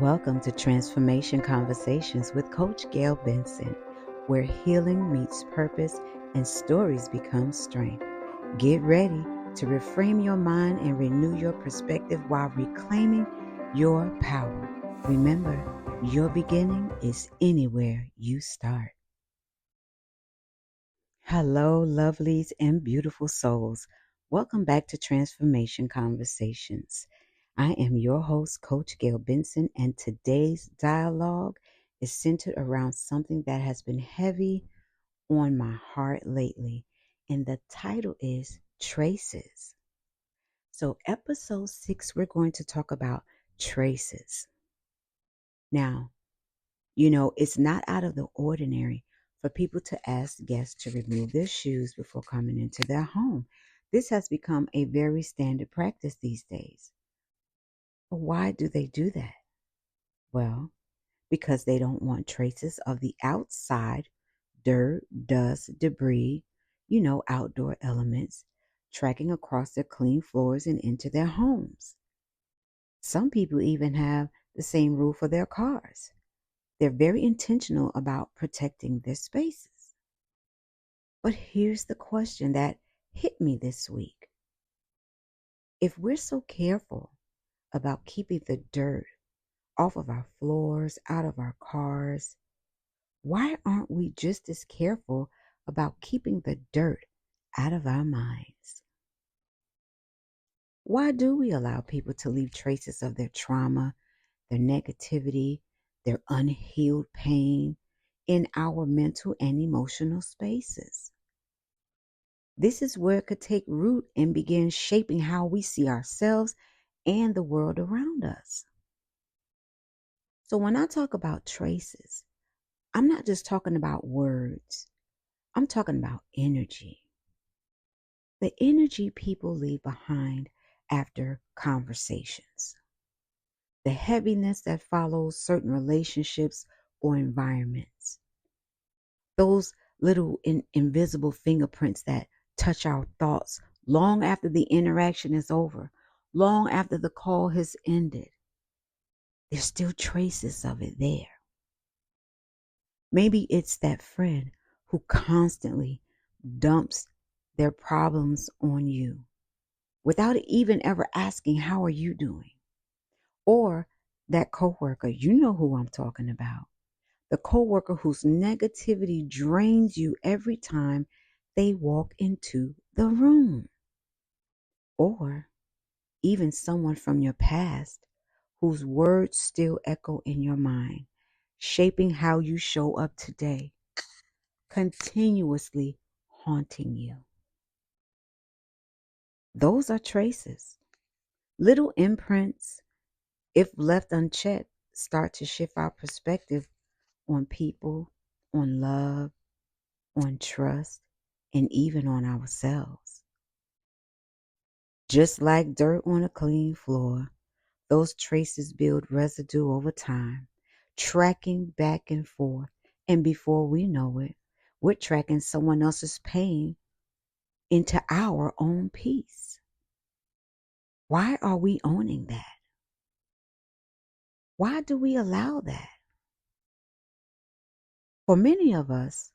Welcome to Transformation Conversations with Coach Gayl Benson, where healing meets purpose and stories become strength. Get ready to reframe your mind and renew your perspective while reclaiming your power. Remember, your beginning is anywhere you start. Hello, lovelies and beautiful souls. Welcome back to Transformation Conversations. I am your host, Coach Gayl Benson, and today's dialogue is centered around something that has been heavy on my heart lately, and the title is Traces. So, episode 6, we're going to talk about traces. Now, it's not out of the ordinary for people to ask guests to remove their shoes before coming into their home. This has become a very standard practice these days. But why do they do that? Well, because they don't want traces of the outside, dirt, dust, debris, outdoor elements, tracking across their clean floors and into their homes. Some people even have the same rule for their cars. They're very intentional about protecting their spaces. But here's the question that hit me this week. If we're so careful about keeping the dirt off of our floors, out of our cars, why aren't we just as careful about keeping the dirt out of our minds? Why do we allow people to leave traces of their trauma, their negativity, their unhealed pain in our mental and emotional spaces? This is where it could take root and begin shaping how we see ourselves and the world around us. So when I talk about traces, I'm not just talking about words. I'm talking about energy. The energy people leave behind after conversations. The heaviness that follows certain relationships or environments. Those little invisible fingerprints that touch our thoughts long after the interaction is over, long after the call has ended. There's still traces of it there. Maybe it's that friend who constantly dumps their problems on you without even ever asking, how are you doing? Or that coworker, you know who I'm talking about. The coworker whose negativity drains you every time they walk into the room. Or even someone from your past whose words still echo in your mind, shaping how you show up today, continuously haunting you. Those are traces. Little imprints, if left unchecked, start to shift our perspective on people, on love, on trust, and even on ourselves. Just like dirt on a clean floor, those traces build residue over time, tracking back and forth. And before we know it, we're tracking someone else's pain into our own peace. Why are we owning that? Why do we allow that? For many of us,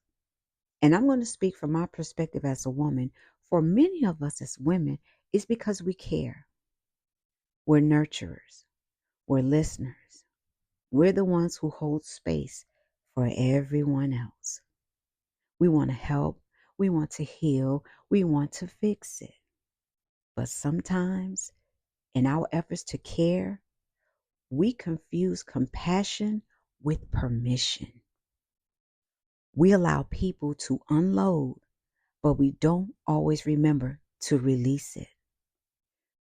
and I'm going to speak from my perspective as a woman, for many of us as women, it's because we care. We're nurturers. We're listeners. We're the ones who hold space for everyone else. We want to help. We want to heal. We want to fix it. But sometimes, in our efforts to care, we confuse compassion with permission. We allow people to unload, but we don't always remember to release it.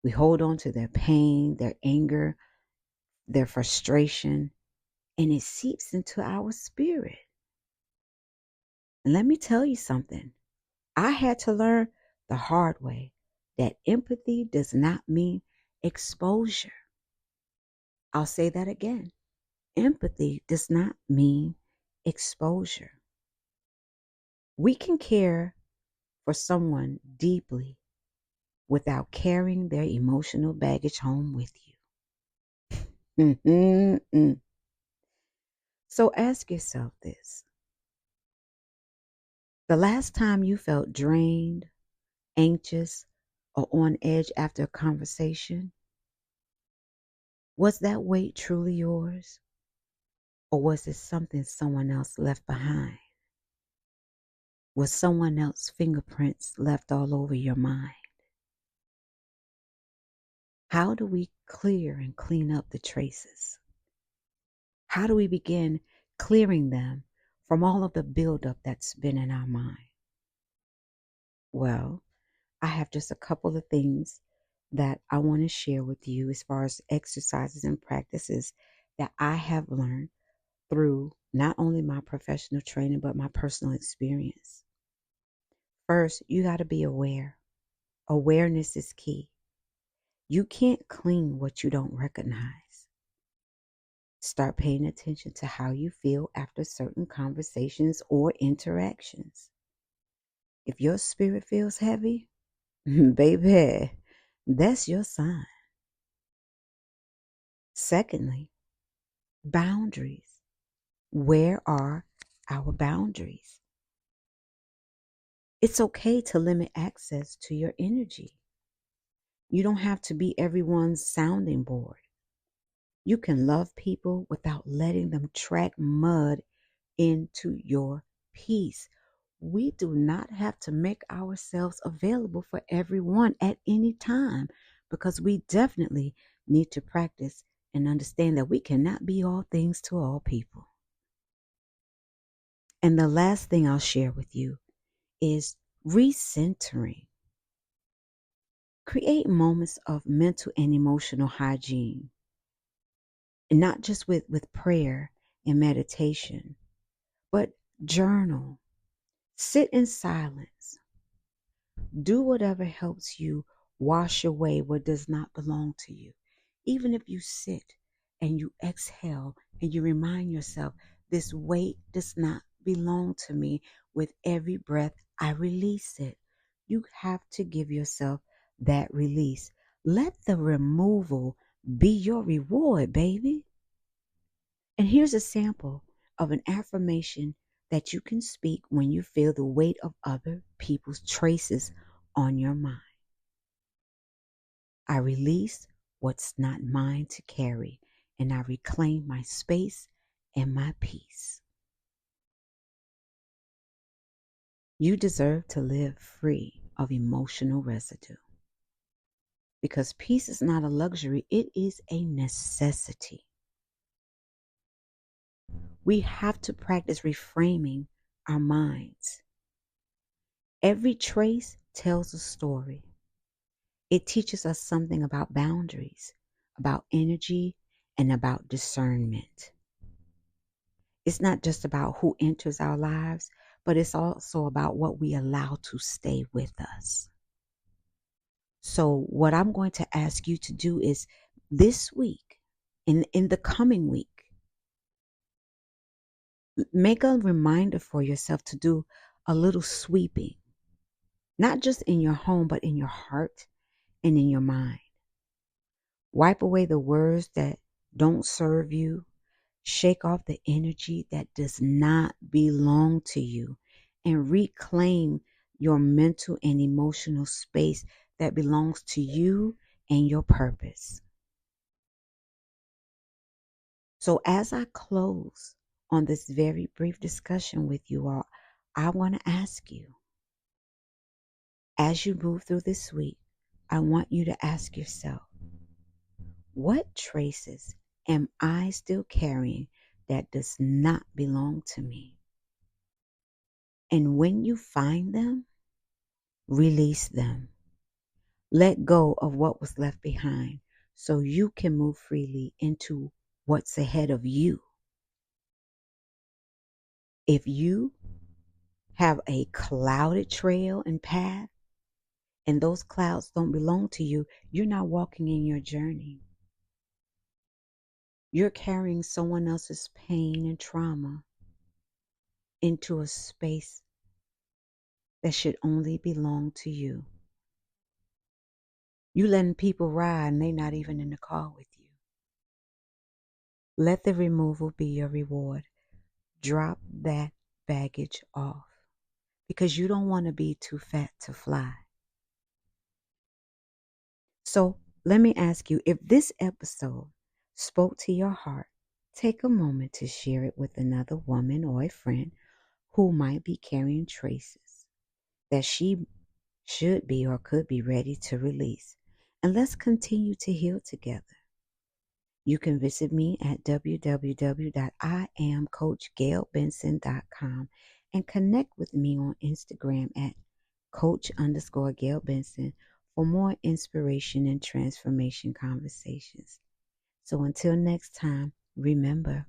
We hold on to their pain, their anger, their frustration, and it seeps into our spirit. And let me tell you something. I had to learn the hard way that empathy does not mean exposure. I'll say that again. Empathy does not mean exposure. We can care for someone deeply without carrying their emotional baggage home with you. Mm-mm-mm. So ask yourself this. The last time you felt drained, anxious, or on edge after a conversation, was that weight truly yours? Or was it something someone else left behind? Was someone else's fingerprints left all over your mind? How do we clear and clean up the traces? How do we begin clearing them from all of the buildup that's been in our mind? Well, I have just a couple of things that I want to share with you as far as exercises and practices that I have learned through not only my professional training, but my personal experience. First, you got to be aware. Awareness is key. You can't clean what you don't recognize. Start paying attention to how you feel after certain conversations or interactions. If your spirit feels heavy, baby, that's your sign. Secondly, boundaries. Where are our boundaries? It's okay to limit access to your energy. You don't have to be everyone's sounding board. You can love people without letting them track mud into your peace. We do not have to make ourselves available for everyone at any time because we definitely need to practice and understand that we cannot be all things to all people. And the last thing I'll share with you is recentering. Create moments of mental and emotional hygiene, and not just with prayer and meditation, but journal, sit in silence, do whatever helps you wash away what does not belong to you. Even if you sit and you exhale and you remind yourself, this weight does not belong to me. With every breath, I release it. You have to give yourself that release. Let the removal be your reward, baby. And here's a sample of an affirmation that you can speak when you feel the weight of other people's traces on your mind. I release what's not mine to carry, and I reclaim my space and my peace. You deserve to live free of emotional residue because peace is not a luxury, it is a necessity. We have to practice reframing our minds. Every trace tells a story. It teaches us something about boundaries, about energy, and about discernment. It's not just about who enters our lives, but it's also about what we allow to stay with us. So, what I'm going to ask you to do is this week, in the coming week, make a reminder for yourself to do a little sweeping, not just in your home, but in your heart and in your mind. Wipe away the words that don't serve you. Shake off the energy that does not belong to you and reclaim your mental and emotional space that belongs to you and your purpose. So, as I close on this very brief discussion with you all, I want to ask you, as you move through this week, I want you to ask yourself, what traces am I still carrying that does not belong to me? And when you find them, release them. Let go of what was left behind so you can move freely into what's ahead of you. If you have a clouded trail and path, and those clouds don't belong to you, you're not walking in your journey. You're carrying someone else's pain and trauma into a space that should only belong to you. You letting people ride and they not even in the car with you. Let the removal be your reward. Drop that baggage off because you don't want to be too fat to fly. So let me ask you, if this episode spoke to your heart, take a moment to share it with another woman or a friend who might be carrying traces that she should be or could be ready to release. And let's continue to heal together. You can visit me at www.iamcoachgaylbenson.com and connect with me on Instagram at coach_Gayl Benson for more inspiration and transformation conversations. So until next time, remember,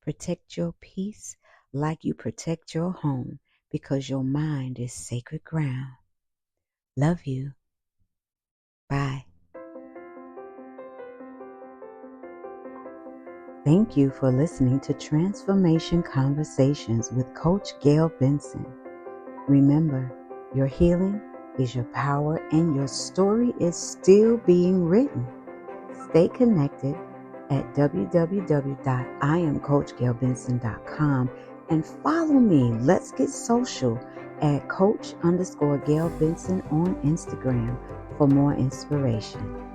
protect your peace like you protect your home because your mind is sacred ground. Love you. Bye. Thank you for listening to Transformation Conversations with Coach Gayl Benson. Remember, your healing is your power and your story is still being written. Stay connected at www.iamcoachgaylbenson.com and follow me. Let's get social at coach_Gayl Benson on Instagram for more inspiration.